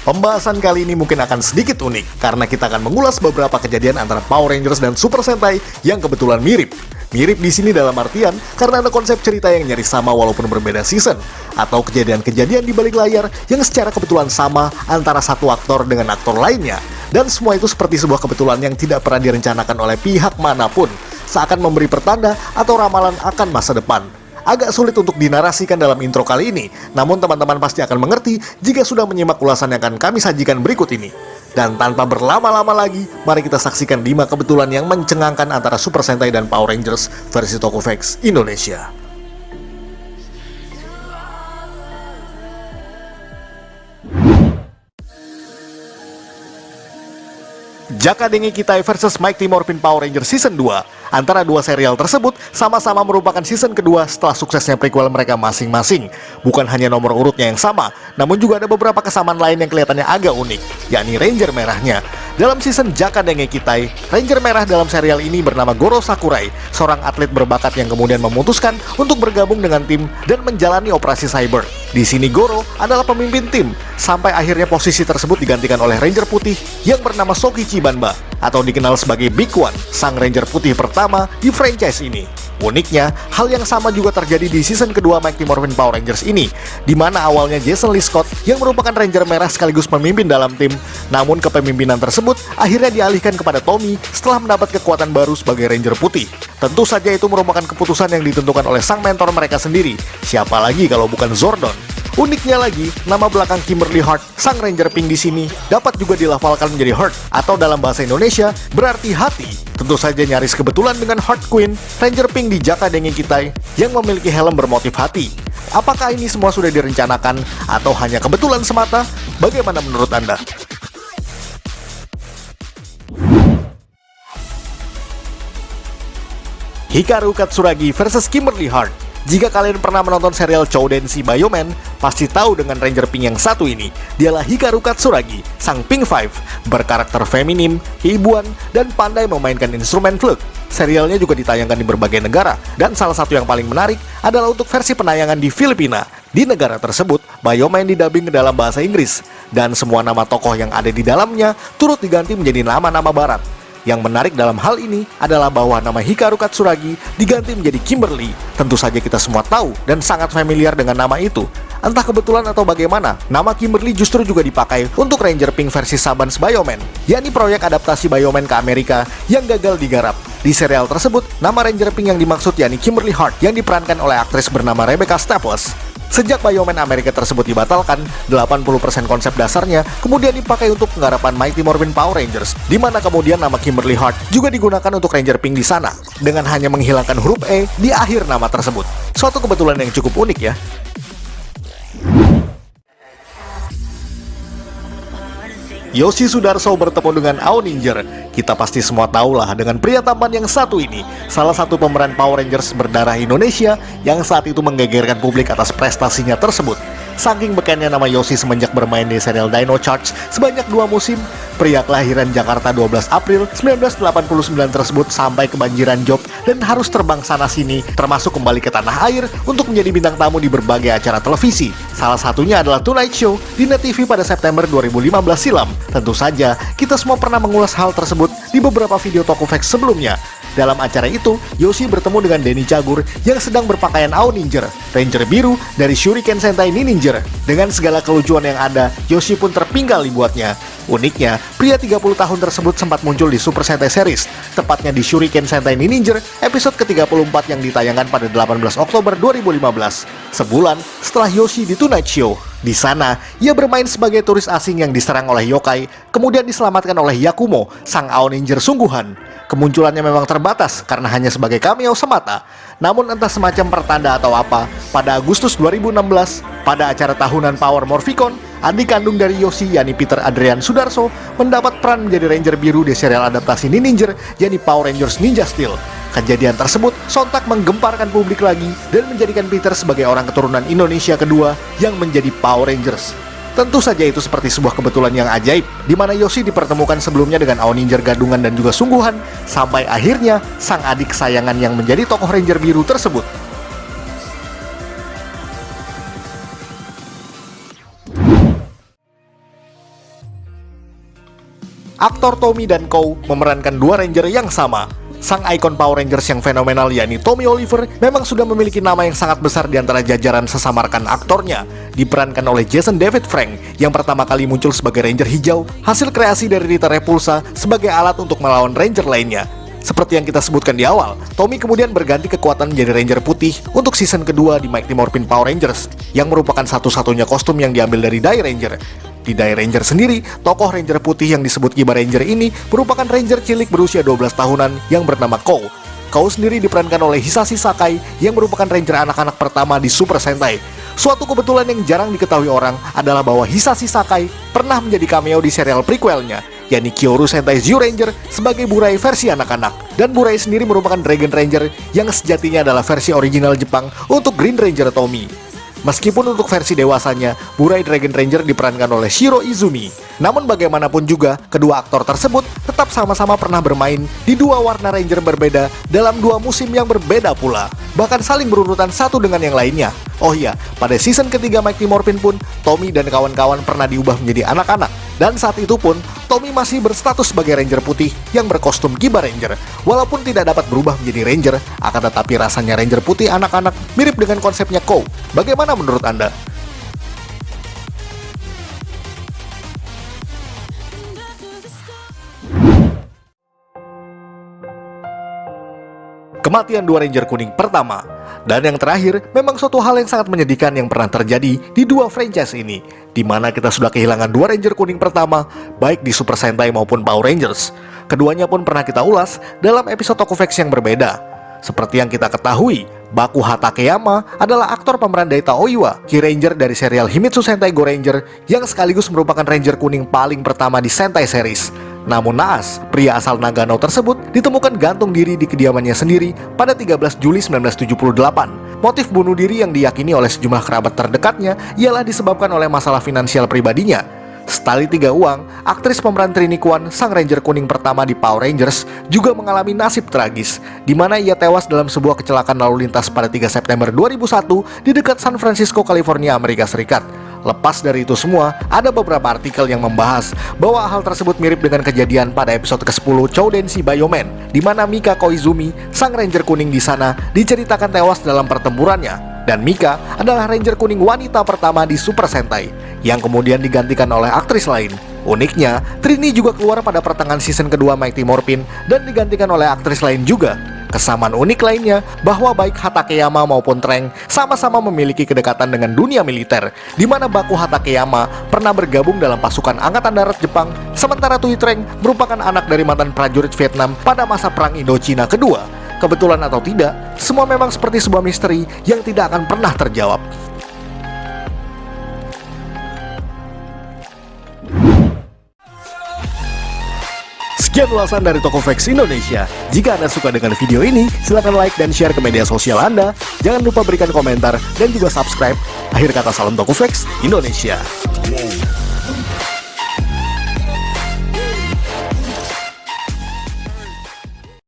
Pembahasan kali ini mungkin akan sedikit unik, karena kita akan mengulas beberapa kejadian antara Power Rangers dan Super Sentai yang kebetulan mirip. Mirip di sini dalam artian karena ada konsep cerita yang nyaris sama walaupun berbeda season, atau kejadian-kejadian di balik layar yang secara kebetulan sama antara satu aktor dengan aktor lainnya. Dan semua itu seperti sebuah kebetulan yang tidak pernah direncanakan oleh pihak manapun, seakan memberi pertanda atau ramalan akan masa depan. Agak sulit untuk dinarasikan dalam intro kali ini, namun teman-teman pasti akan mengerti jika sudah menyimak ulasan yang akan kami sajikan berikut ini. Dan tanpa berlama-lama lagi, mari kita saksikan 5 kebetulan yang mencengangkan antara Super Sentai dan Power Rangers versi Tokofax Indonesia. Jaka Dengi Kitai versus Mighty Morphin Power Rangers Season 2. Antara dua serial tersebut sama-sama merupakan season kedua setelah suksesnya prequel mereka masing-masing. Bukan hanya nomor urutnya yang sama, namun juga ada beberapa kesamaan lain yang kelihatannya agak unik, yakni Ranger merahnya. Dalam season Jaka Dengi Kitai, Ranger merah dalam serial ini bernama Goro Sakurai, seorang atlet berbakat yang kemudian memutuskan untuk bergabung dengan tim dan menjalani operasi cyber. Di sini Goro adalah pemimpin tim, sampai akhirnya posisi tersebut digantikan oleh Ranger putih yang bernama Sokichi Banba, atau dikenal sebagai Big One, sang Ranger putih pertama di franchise ini. Uniknya, hal yang sama juga terjadi di season kedua Mighty Morphin Power Rangers ini, di mana awalnya Jason Lee Scott yang merupakan Ranger merah sekaligus pemimpin dalam tim, namun kepemimpinan tersebut akhirnya dialihkan kepada Tommy setelah mendapat kekuatan baru sebagai Ranger putih. Tentu saja itu merupakan keputusan yang ditentukan oleh sang mentor mereka sendiri, siapa lagi kalau bukan Zordon. Uniknya lagi, nama belakang Kimberly Hart, sang Ranger Pink di sini, dapat juga dilafalkan menjadi Heart, atau dalam bahasa Indonesia berarti hati. Tentu saja nyaris kebetulan dengan Heart Queen, Ranger Pink di Jaka Dengi Kitai, yang memiliki helm bermotif hati. Apakah ini semua sudah direncanakan, atau hanya kebetulan semata? Bagaimana menurut Anda? Hikaru Katsuragi versus Kimberly Hart. Jika kalian pernah menonton serial Choudenshi Bioman, pasti tahu dengan Ranger Pink yang satu ini. Dialah Hikaru Katsuragi, sang Pink Five, berkarakter feminim, keibuan, dan pandai memainkan instrumen flute. Serialnya juga ditayangkan di berbagai negara, dan salah satu yang paling menarik adalah untuk versi penayangan di Filipina. Di negara tersebut, Bioman didubbing ke dalam bahasa Inggris, dan semua nama tokoh yang ada di dalamnya turut diganti menjadi nama-nama barat. Yang menarik dalam hal ini adalah bahwa nama Hikaru Katsuragi diganti menjadi Kimberly. Tentu saja kita semua tahu dan sangat familiar dengan nama itu. Entah kebetulan atau bagaimana, nama Kimberly justru juga dipakai untuk Ranger Pink versi Saban's Bioman, yakni proyek adaptasi Bioman ke Amerika yang gagal digarap. Di serial tersebut, nama Ranger Pink yang dimaksud yakni Kimberly Hart yang diperankan oleh aktris bernama Rebecca Staples. Sejak Bioman Amerika tersebut dibatalkan, 80% konsep dasarnya kemudian dipakai untuk penggarapan Mighty Morphin Power Rangers, di mana kemudian nama Kimberly Hart juga digunakan untuk Ranger Pink di sana, dengan hanya menghilangkan huruf E di akhir nama tersebut. Suatu kebetulan yang cukup unik ya. Yoshi Sudarso bertemu dengan Aoninger. Kita pasti semua tahulah dengan pria tampan yang satu ini, salah satu pemeran Power Rangers berdarah Indonesia yang saat itu menggegerkan publik atas prestasinya tersebut. Saking bekennya nama Yoshi semenjak bermain di serial Dino Charge sebanyak 2 musim, pria kelahiran Jakarta 12 April 1989 tersebut sampai kebanjiran job dan harus terbang sana-sini, termasuk kembali ke tanah air untuk menjadi bintang tamu di berbagai acara televisi. Salah satunya adalah Tonight Show di Net TV pada September 2015 silam. Tentu saja, kita semua pernah mengulas hal tersebut di beberapa video Tokofax sebelumnya. Dalam acara itu, Yoshi bertemu dengan Denny Cagur yang sedang berpakaian Aoninger, Ranger biru dari Shuriken Sentai Ninja. Dengan segala kelucuan yang ada, Yoshi pun terpinggal dibuatnya. Uniknya, pria 30 tahun tersebut sempat muncul di Super Sentai Series, tepatnya di Shuriken Sentai Ninja episode ke-34 yang ditayangkan pada 18 Oktober 2015, sebulan setelah Yoshi di Tonight Show. Di sana, ia bermain sebagai turis asing yang diserang oleh yokai, kemudian diselamatkan oleh Yakumo, sang Aoninger sungguhan. Kemunculannya memang terbatas karena hanya sebagai cameo semata. Namun entah semacam pertanda atau apa, pada Agustus 2016, pada acara tahunan Power Morphicon, adik kandung dari Yoshi, yakni Peter Adrian Sudarso, mendapat peran menjadi Ranger biru di serial adaptasi Ninja, yakni Power Rangers Ninja Steel. Kejadian tersebut sontak menggemparkan publik lagi dan menjadikan Peter sebagai orang keturunan Indonesia kedua yang menjadi Power Rangers. Tentu saja itu seperti sebuah kebetulan yang ajaib, di mana Yoshi dipertemukan sebelumnya dengan Aoninger gadungan dan juga sungguhan, sampai akhirnya sang adik kesayangan yang menjadi tokoh Ranger biru tersebut. aktor Tommy dan Kou memerankan dua Ranger yang sama. Sang ikon Power Rangers yang fenomenal yakni Tommy Oliver memang sudah memiliki nama yang sangat besar di antara jajaran sesama rekan aktornya. Diperankan oleh Jason David Frank yang pertama kali muncul sebagai Ranger hijau, hasil kreasi dari Rita Repulsa sebagai alat untuk melawan Ranger lainnya. Seperti yang kita sebutkan di awal, Tommy kemudian berganti kekuatan menjadi Ranger putih untuk season kedua di Mighty Morphin Power Rangers, yang merupakan satu-satunya kostum yang diambil dari Die Ranger. Di Die Ranger sendiri, tokoh Ranger putih yang disebut Kiba Ranger ini merupakan Ranger cilik berusia 12 tahunan yang bernama Kou. Kou sendiri diperankan oleh Hisashi Sakai yang merupakan Ranger anak-anak pertama di Super Sentai. Suatu kebetulan yang jarang diketahui orang adalah bahwa Hisashi Sakai pernah menjadi cameo di serial prequelnya, yakni Kyoru Sentai Zyuranger sebagai Burai versi anak-anak. Dan Burai sendiri merupakan Dragon Ranger yang sejatinya adalah versi original Jepang untuk Green Ranger Tommy. Meskipun untuk versi dewasanya, Burai Dragon Ranger diperankan oleh Shiro Izumi. Namun bagaimanapun juga, kedua aktor tersebut tetap sama-sama pernah bermain di dua warna Ranger berbeda dalam dua musim yang berbeda pula, bahkan saling berurutan satu dengan yang lainnya. Oh iya, pada season ketiga Mighty Morphin pun, Tommy dan kawan-kawan pernah diubah menjadi anak-anak. Dan saat itu pun, Tommy masih berstatus sebagai Ranger putih yang berkostum Kiba Ranger. Walaupun tidak dapat berubah menjadi Ranger, akan tetapi rasanya Ranger putih anak-anak mirip dengan konsepnya Kou. Bagaimana menurut Anda? Kematian dua Ranger kuning pertama. Dan yang terakhir, memang suatu hal yang sangat menyedihkan yang pernah terjadi di dua franchise ini, di mana kita sudah kehilangan dua Ranger kuning pertama, baik di Super Sentai maupun Power Rangers. Keduanya pun pernah kita ulas dalam episode Tokuvex yang berbeda. Seperti yang kita ketahui, Baku Hatakeyama adalah aktor pemeran Daita Oiwa, Key Ranger dari serial Himitsu Sentai Go Ranger, yang sekaligus merupakan Ranger kuning paling pertama di Sentai series. Namun naas, pria asal Nagano tersebut ditemukan gantung diri di kediamannya sendiri pada 13 Juli 1978. Motif bunuh diri yang diyakini oleh sejumlah kerabat terdekatnya ialah disebabkan oleh masalah finansial pribadinya. Setali tiga uang, aktris pemeran Trini Kwan, sang Ranger kuning pertama di Power Rangers, juga mengalami nasib tragis, di mana ia tewas dalam sebuah kecelakaan lalu lintas pada 3 September 2001 di dekat San Francisco, California, Amerika Serikat. Lepas dari itu semua, ada beberapa artikel yang membahas bahwa hal tersebut mirip dengan kejadian pada episode ke-10 Choudenshi Bioman, di mana Mika Koizumi, sang Ranger kuning di sana, diceritakan tewas dalam pertempurannya. Dan Mika adalah Ranger kuning wanita pertama di Super Sentai, yang kemudian digantikan oleh aktris lain. Uniknya, Trini juga keluar pada pertengahan season kedua Mighty Morphin dan digantikan oleh aktris lain juga. Kesamaan unik lainnya bahwa baik Hatakeyama maupun Trank sama-sama memiliki kedekatan dengan dunia militer, di mana Baku Hatakeyama pernah bergabung dalam pasukan Angkatan Darat Jepang, sementara Tui Trank merupakan anak dari mantan prajurit Vietnam pada masa Perang Indochina kedua. Kebetulan atau tidak, semua memang seperti sebuah misteri yang tidak akan pernah terjawab. Sekian ulasan dari Tokuvex Indonesia. Jika Anda suka dengan video ini, silahkan like dan share ke media sosial Anda. Jangan lupa berikan komentar dan juga subscribe. Akhir kata, salam Tokuvex Indonesia.